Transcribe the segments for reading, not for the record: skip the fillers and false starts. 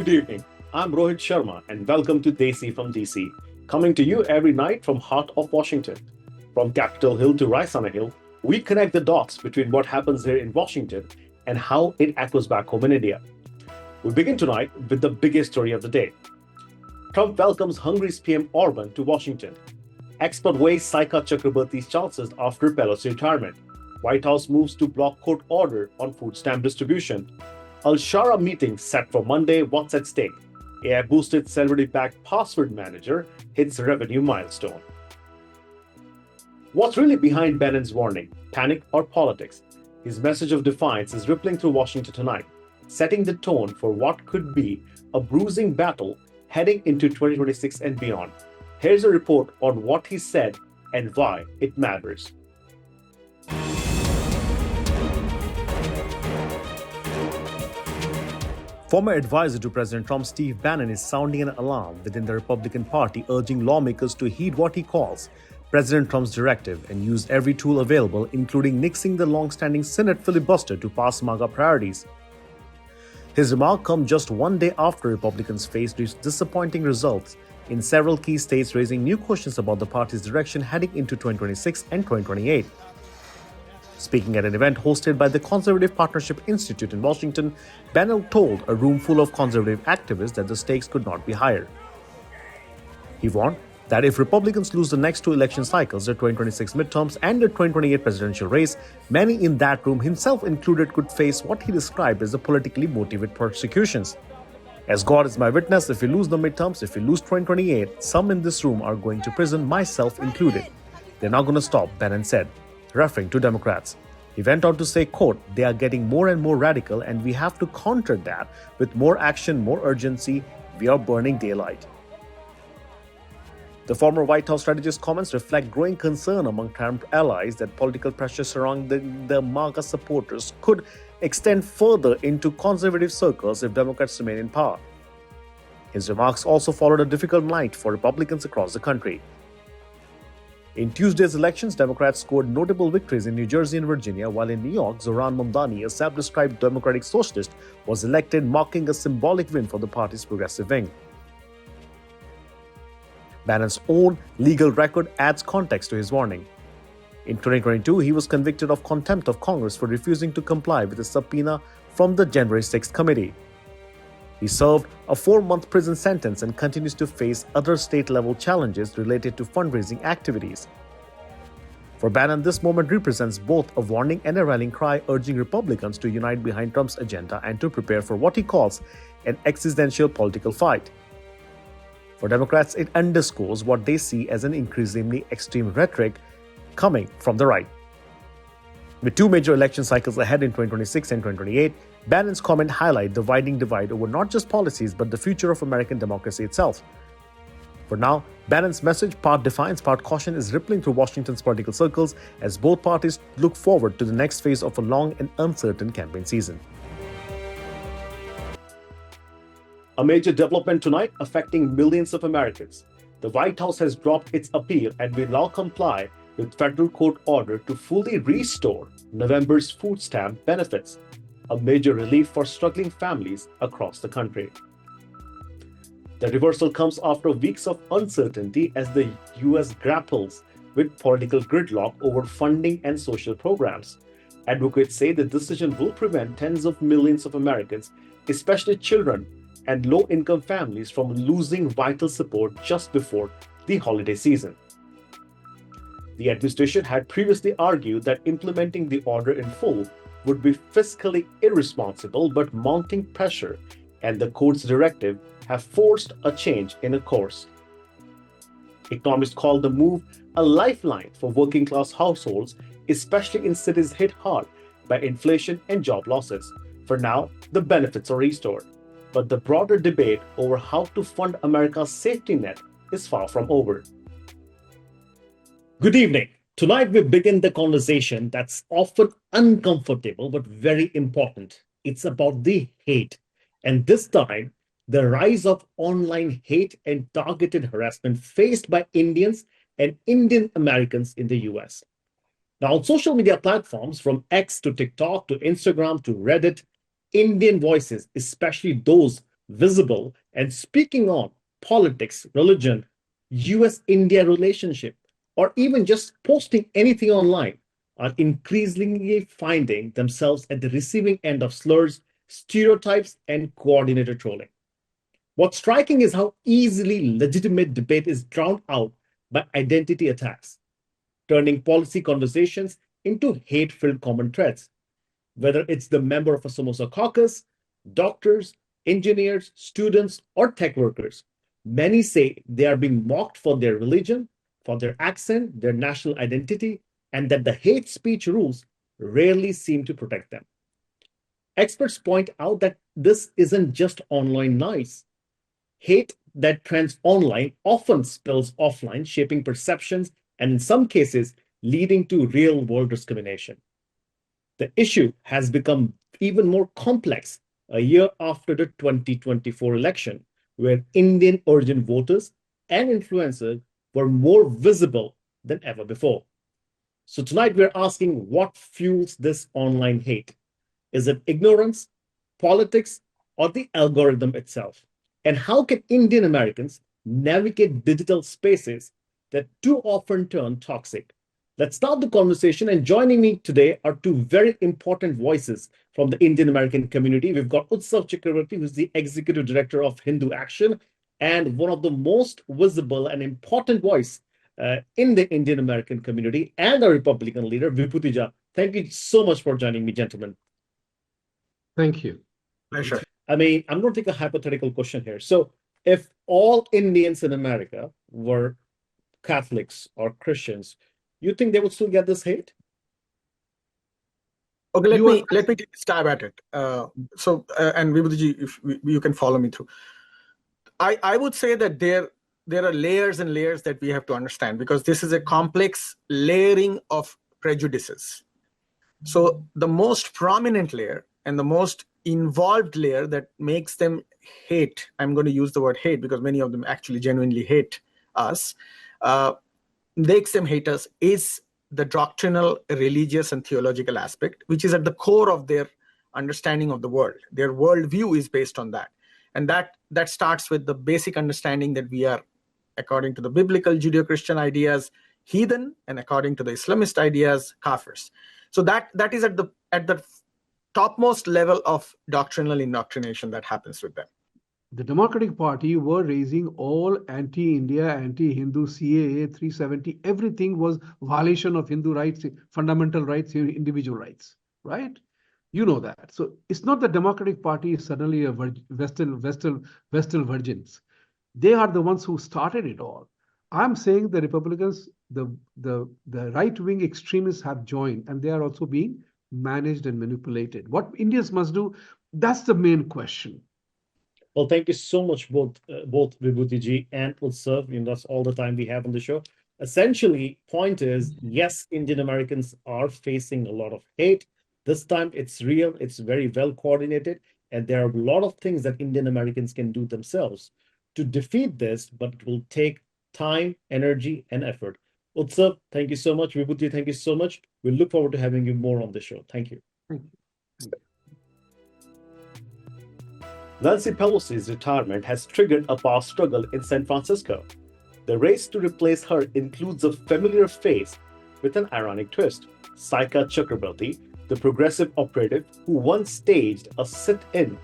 Good evening. I'm Rohit Sharma and welcome to Desi from DC, coming to you every night from heart of Washington. From Capitol Hill to Rice on a Hill, we connect the dots between what happens here in Washington and how it echoes back home in India. We begin tonight with the biggest story of the day. Trump welcomes Hungary's PM Orban to Washington. Expert weighs Saika Chakrabarti's chances after Pelosi retirement. White House moves to block court order on food stamp distribution. Al-Shara meeting set for Monday. What's at stake? AI-boosted celebrity-backed password manager hits revenue milestone. What's really behind Bannon's warning? Panic or politics? His message of defiance is rippling through Washington tonight, setting the tone for what could be a bruising battle heading into 2026 and beyond. Here's a report on what he said and why it matters. Former advisor to President Trump, Steve Bannon, is sounding an alarm within the Republican Party, urging lawmakers to heed what he calls President Trump's directive and use every tool available, including nixing the long-standing Senate filibuster to pass MAGA priorities. His remark comes just one day after Republicans faced disappointing results in several key states, raising new questions about the party's direction heading into 2026 and 2028. Speaking at an event hosted by the Conservative Partnership Institute in Washington, Bannon told a room full of conservative activists that the stakes could not be higher. He warned that if Republicans lose the next two election cycles, the 2026 midterms and the 2028 presidential race, many in that room, himself included, could face what he described as the politically motivated persecutions. As God is my witness, if we lose the midterms, if we lose 2028, some in this room are going to prison, myself included. They're not going to stop, Bannon said, referring to Democrats. He went on to say, quote, they are getting more and more radical and we have to counter that with more action, more urgency. We are burning daylight. The former White House strategist's comments reflect growing concern among Trump allies that political pressure surrounding the MAGA supporters could extend further into conservative circles if Democrats remain in power. His remarks also followed a difficult night for Republicans across the country. In Tuesday's elections, Democrats scored notable victories in New Jersey and Virginia, while in New York, Zohran Mamdani, a self-described Democratic socialist, was elected, marking a symbolic win for the party's progressive wing. Bannon's own legal record adds context to his warning. In 2022, he was convicted of contempt of Congress for refusing to comply with a subpoena from the January 6th committee. He served a 4-month prison sentence and continues to face other state-level challenges related to fundraising activities. For Bannon, this moment represents both a warning and a rallying cry, urging Republicans to unite behind Trump's agenda and to prepare for what he calls an existential political fight. For Democrats, it underscores what they see as an increasingly extreme rhetoric coming from the right. With two major election cycles ahead in 2026 and 2028, Bannon's comment highlights the widening divide over not just policies but the future of American democracy itself. For now, Bannon's message, part defiance, part caution, is rippling through Washington's political circles as both parties look forward to the next phase of a long and uncertain campaign season. A major development tonight affecting millions of Americans. The White House has dropped its appeal and will now comply with federal court order to fully restore November's food stamp benefits, a major relief for struggling families across the country. The reversal comes after weeks of uncertainty as the U.S. grapples with political gridlock over funding and social programs. Advocates say the decision will prevent tens of millions of Americans, especially children and low-income families, from losing vital support just before the holiday season. The administration had previously argued that implementing the order in full would be fiscally irresponsible, but mounting pressure and the court's directive have forced a change in course. Economists call the move a lifeline for working-class households, especially in cities hit hard by inflation and job losses. For now, the benefits are restored, but the broader debate over how to fund America's safety net is far from over. Good evening. Tonight we begin the conversation that's often uncomfortable but very important. It's about the hate. And this time, the rise of online hate and targeted harassment faced by Indians and Indian Americans in the US. Now, on social media platforms from X to TikTok to Instagram to Reddit, Indian voices, especially those visible, and speaking on politics, religion, US India relationship, or even just posting anything online are increasingly finding themselves at the receiving end of slurs, stereotypes, and coordinated trolling. What's striking is how easily legitimate debate is drowned out by identity attacks, turning policy conversations into hate filled common threads. Whether it's the member of a Samosa caucus, doctors, engineers, students, or tech workers, many say they are being mocked for their religion, for their accent, their national identity, and that the hate speech rules rarely seem to protect them. Experts point out that this isn't just online noise. Hate that trends online often spills offline, shaping perceptions and, in some cases, leading to real world discrimination. The issue has become even more complex a year after the 2024 election, where Indian origin voters and influencers were more visible than ever before. So, tonight we're asking what fuels this online hate? Is it ignorance, politics, or the algorithm itself? And how can Indian Americans navigate digital spaces that too often turn toxic? Let's start the conversation. And joining me today are two very important voices from the Indian American community. We've got Utsav Chakravarti, who's the executive director of Hindu Action and one of the most visible and important voice in the Indian American community, and a Republican leader, Vibhuti. Thank you so much for joining me, gentlemen. Thank you. Pleasure. I mean, I'm going to take a hypothetical question here. So, if all Indians in America were Catholics or Christians, you think they would still get this hate? Okay, let me take a stab at it. And Vibhuti, if you can follow me through. I would say that there are layers and layers that we have to understand, because this is a complex layering of prejudices. So the most prominent layer and the most involved layer that makes them hate, I'm going to use the word hate because many of them actually genuinely hate us, makes them hate us, is the doctrinal, religious, and theological aspect, which is at the core of their understanding of the world. Their worldview is based on that. And that starts with the basic understanding that we are, according to the biblical Judeo-Christian ideas, heathen, and according to the Islamist ideas, kafirs. So that is at the topmost level of doctrinal indoctrination that happens with them. The Democratic Party were raising all anti-India, anti-Hindu, CAA, 370, everything was violation of Hindu rights, fundamental rights, individual rights, right? You know that. So it's not the Democratic Party is suddenly a Vestal virgins. They are the ones who started it all. I'm saying the Republicans, the right-wing extremists have joined, and they are also being managed and manipulated. What Indians must do, that's the main question. Well, thank you so much, both Vibhuti and Utsav. That's all the time we have on the show. Essentially, point is, yes, Indian Americans are facing a lot of hate. This time it's real, it's very well coordinated, and there are a lot of things that Indian Americans can do themselves to defeat this, but it will take time, energy, and effort. Utsav, thank you so much. Vibhuti, thank you so much. We look forward to having you more on the show. Thank you. Thank you. Nancy Pelosi's retirement has triggered a power struggle in San Francisco. The race to replace her includes a familiar face with an ironic twist. Saika Chakrabarti, the progressive operative who once staged a sit-in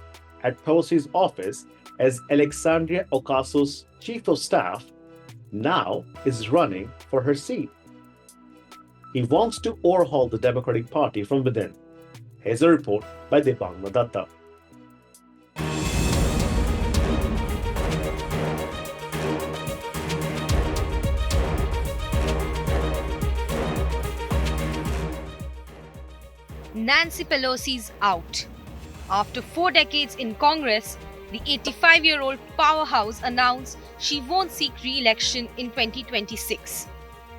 at Pelosi's office as Alexandria Ocasio's chief of staff, now is running for her seat. He wants to overhaul the Democratic Party from within. Here's a report by Debang Madatta. Nancy Pelosi's out. After 4 decades in Congress, the 85-year-old powerhouse announced she won't seek re-election in 2026.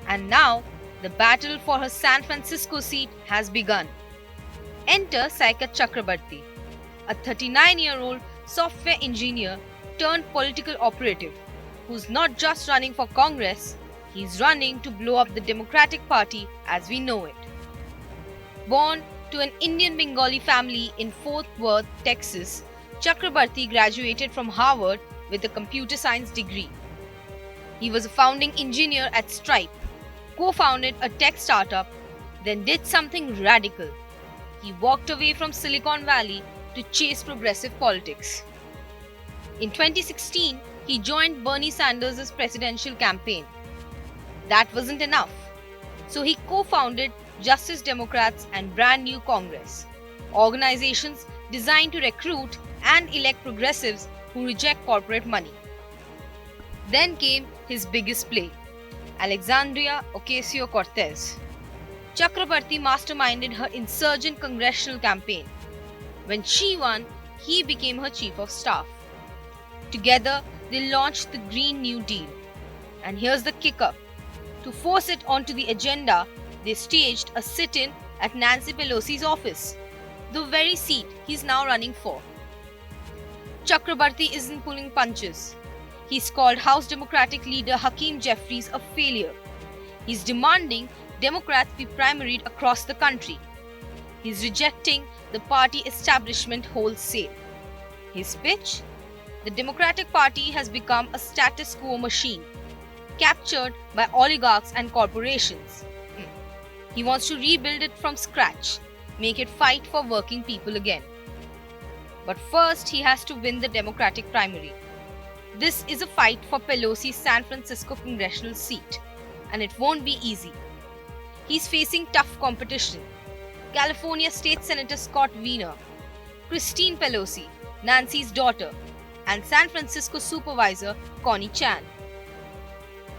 And now, the battle for her San Francisco seat has begun. Enter Saika Chakrabarti, a 39-year-old software engineer turned political operative, who's not just running for Congress, he's running to blow up the Democratic Party as we know it. Born to an Indian Bengali family in Fort Worth, Texas, Chakrabarti graduated from Harvard with a computer science degree. He was a founding engineer at Stripe, co-founded a tech startup, then did something radical. He walked away from Silicon Valley to chase progressive politics. In 2016, he joined Bernie Sanders' presidential campaign. That wasn't enough, so he co-founded Justice Democrats and Brand New Congress, organizations designed to recruit and elect progressives who reject corporate money. Then came his biggest play, Alexandria Ocasio-Cortez. Chakrabarti masterminded her insurgent congressional campaign. When she won, he became her chief of staff. Together, they launched the Green New Deal. And here's the kicker. To force it onto the agenda, they staged a sit-in at Nancy Pelosi's office, the very seat he's now running for. Chakrabarti isn't pulling punches. He's called House Democratic leader Hakeem Jeffries a failure. He's demanding Democrats be primaried across the country. He's rejecting the party establishment wholesale. His pitch? The Democratic Party has become a status quo machine, captured by oligarchs and corporations. He wants to rebuild it from scratch, make it fight for working people again. But first, he has to win the Democratic primary. This is a fight for Pelosi's San Francisco congressional seat, and it won't be easy. He's facing tough competition. California State Senator Scott Wiener, Christine Pelosi, Nancy's daughter, and San Francisco Supervisor Connie Chan.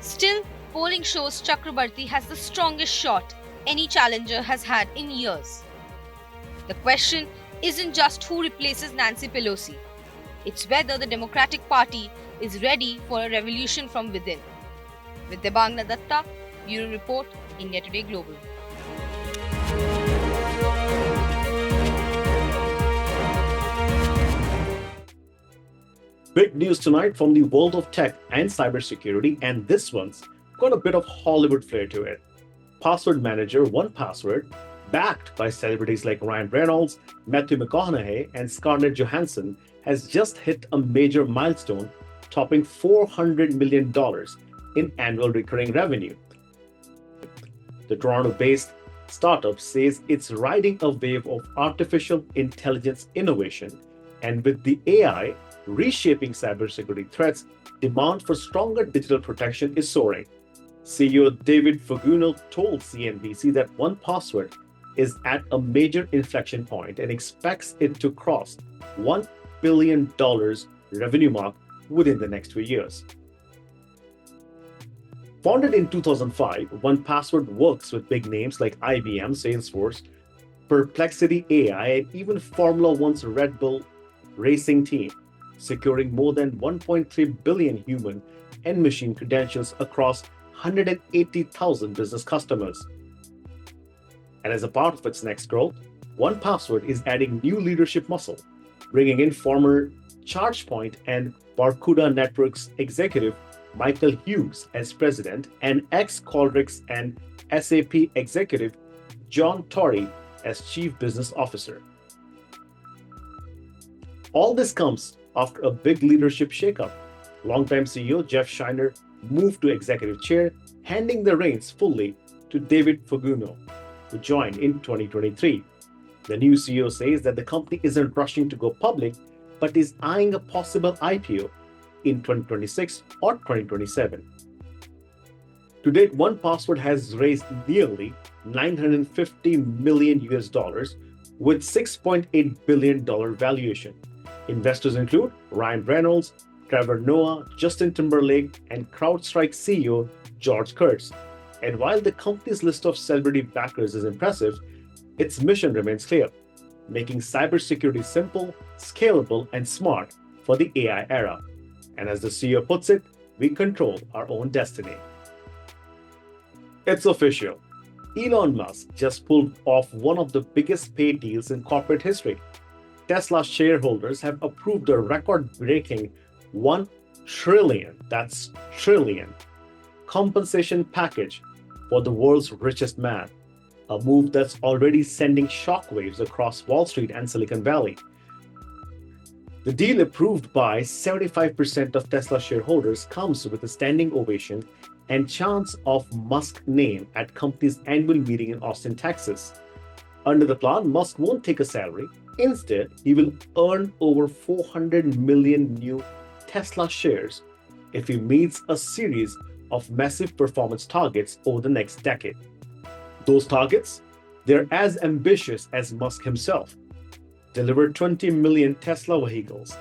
Still, polling shows Chakrabarti has the strongest shot any challenger has had in years. The question isn't just who replaces Nancy Pelosi. It's whether the Democratic Party is ready for a revolution from within. With Debangna Datta, Bureau Report, India Today Global. Big news tonight from the world of tech and cybersecurity, and this one's got a bit of Hollywood flair to it. Password manager 1Password, backed by celebrities like Ryan Reynolds, Matthew McConaughey, and Scarlett Johansson, has just hit a major milestone, topping $400 million in annual recurring revenue. The Toronto-based startup says it's riding a wave of artificial intelligence innovation, and with the AI reshaping cybersecurity threats, demand for stronger digital protection is soaring. CEO David Foguno told CNBC that 1Password is at a major inflection point and expects it to cross $1 billion revenue mark within the next 2 years. Founded in 2005, 1Password works with big names like IBM, Salesforce, Perplexity AI, and even Formula One's Red Bull racing team, securing more than 1.3 billion human and machine credentials across 180,000 business customers. And as a part of its next growth, 1Password is adding new leadership muscle, bringing in former ChargePoint and Barracuda Networks executive Michael Hughes as president and ex-Qualtrics and SAP executive John Torrey as chief business officer. All this comes after a big leadership shakeup. Longtime CEO Jeff Shiner moved to executive chair, handing the reins fully to David Foguno, who joined in 2023. The new CEO says that the company isn't rushing to go public, but is eyeing a possible IPO in 2026 or 2027. To date, 1Password has raised nearly $950 million with $6.8 billion valuation. Investors include Ryan Reynolds, Trevor Noah, Justin Timberlake, and CrowdStrike CEO George Kurtz. And while the company's list of celebrity backers is impressive, its mission remains clear: making cybersecurity simple, scalable, and smart for the AI era. And as the CEO puts it, we control our own destiny. It's official. Elon Musk just pulled off one of the biggest pay deals in corporate history. Tesla shareholders have approved a record-breaking $1 trillion, that's trillion, compensation package for the world's richest man, a move that's already sending shockwaves across Wall Street and Silicon Valley. The deal approved by 75% of Tesla shareholders comes with a standing ovation and chants of Musk's name at company's annual meeting in Austin, Texas. Under the plan, Musk won't take a salary. Instead, he will earn over 400 million new Tesla shares if he meets a series of massive performance targets over the next decade. Those targets, they're as ambitious as Musk himself. Deliver 20 million Tesla vehicles,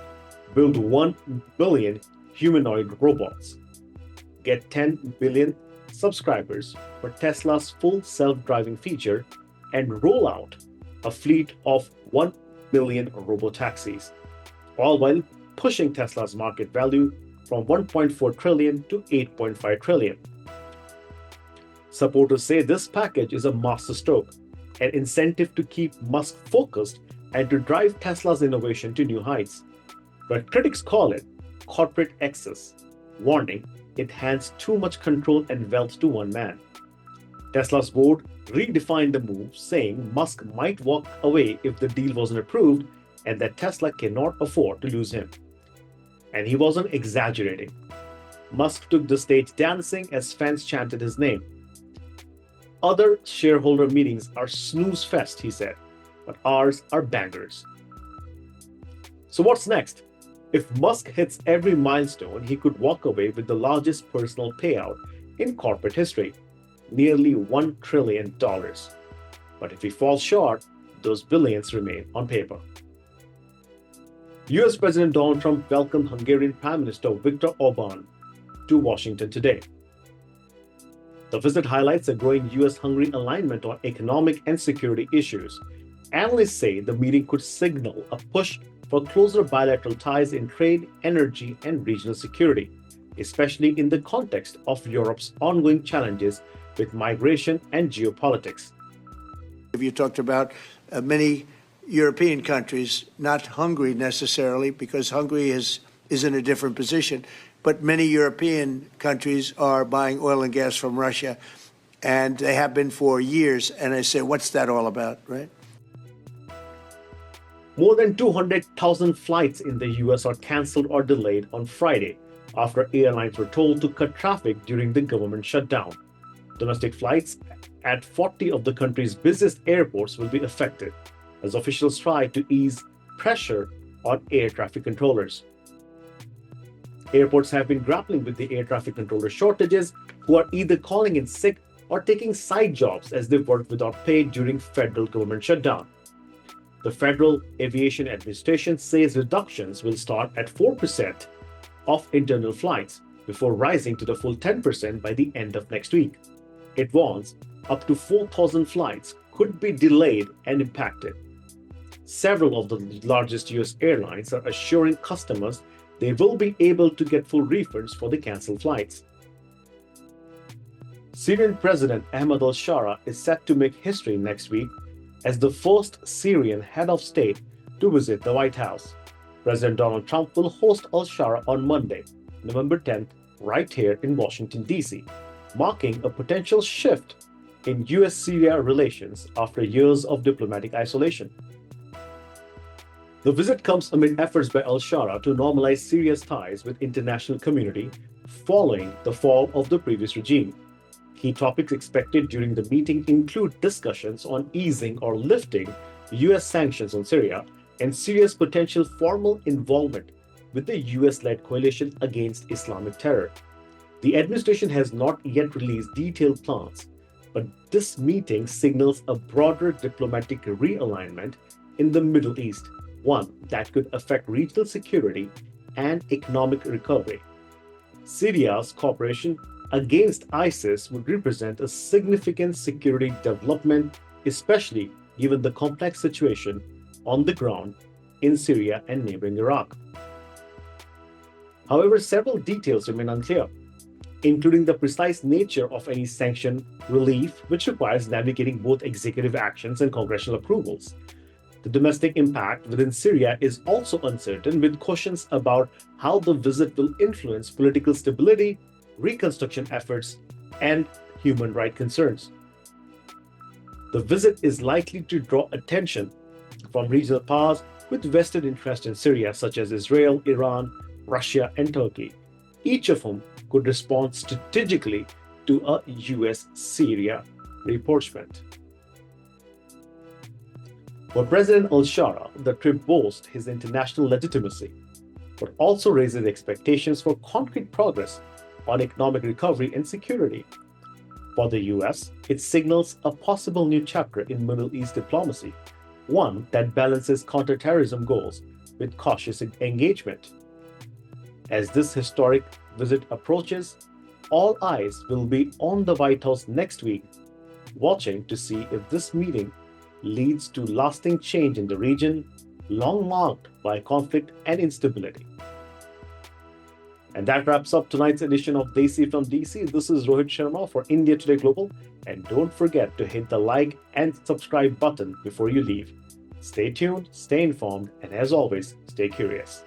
build 1 billion humanoid robots, get 10 billion subscribers for Tesla's full self-driving feature, and roll out a fleet of 1 billion robotaxis, all while pushing Tesla's market value from 1.4 trillion to 8.5 trillion. Supporters say this package is a masterstroke, an incentive to keep Musk focused and to drive Tesla's innovation to new heights. But critics call it corporate excess, warning it hands too much control and wealth to one man. Tesla's board redefined the move, saying Musk might walk away if the deal wasn't approved and that Tesla cannot afford to lose him. And he wasn't exaggerating. Musk took the stage dancing as fans chanted his name. Other shareholder meetings are snooze fest, he said, but ours are bangers. So what's next? If Musk hits every milestone, he could walk away with the largest personal payout in corporate history, nearly $1 trillion. But if he falls short, those billions remain on paper. US President Donald Trump welcomed Hungarian Prime Minister Viktor Orban to Washington today. The visit highlights a growing US-Hungary alignment on economic and security issues. Analysts say the meeting could signal a push for closer bilateral ties in trade, energy, and regional security, especially in the context of Europe's ongoing challenges with migration and geopolitics. You talked about many European countries, not Hungary necessarily, because Hungary is in a different position, but many European countries are buying oil and gas from Russia, and they have been for years. And I say, what's that all about, right? More than 200,000 flights in the US are canceled or delayed on Friday after airlines were told to cut traffic during the government shutdown. Domestic flights at 40 of the country's busiest airports will be affected as officials try to ease pressure on air traffic controllers. Airports have been grappling with the air traffic controller shortages, who are either calling in sick or taking side jobs as they work without pay during federal government shutdown. The Federal Aviation Administration says reductions will start at 4% of internal flights before rising to the full 10% by the end of next week. It warns up to 4,000 flights could be delayed and impacted. Several of the largest US airlines are assuring customers they will be able to get full refunds for the canceled flights. Syrian President Ahmed al-Shara is set to make history next week as the first Syrian head of state to visit the White House. President Donald Trump will host al-Shara on Monday, November 10th, right here in Washington, D.C., marking a potential shift in US-Syria relations after years of diplomatic isolation. The visit comes amid efforts by al-Shara to normalize Syria's ties with international community following the fall of the previous regime. Key topics expected during the meeting include discussions on easing or lifting US sanctions on Syria and Syria's potential formal involvement with the US-led coalition against Islamic terror. The administration has not yet released detailed plans, but this meeting signals a broader diplomatic realignment in the Middle East, one that could affect regional security and economic recovery. Syria's cooperation against ISIS would represent a significant security development, especially given the complex situation on the ground in Syria and neighboring Iraq. However, several details remain unclear, including the precise nature of any sanction relief, which requires navigating both executive actions and congressional approvals. The domestic impact within Syria is also uncertain, with questions about how the visit will influence political stability, reconstruction efforts, and human rights concerns. The visit is likely to draw attention from regional powers with vested interest in Syria, such as Israel, Iran, Russia, and Turkey, each of whom could respond strategically to a US-Syria rapprochement. For President al-Shara, the trip boasts his international legitimacy, but also raises expectations for concrete progress on economic recovery and security. For the US, it signals a possible new chapter in Middle East diplomacy, one that balances counterterrorism goals with cautious engagement. As this historic visit approaches, all eyes will be on the White House next week, watching to see if this meeting leads to lasting change in the region, long marked by conflict and instability. And that wraps up tonight's edition of Desi from DC. This is Rohit Sharma for India Today Global. And don't forget to hit the like and subscribe button before you leave. Stay tuned, stay informed, and as always, stay curious.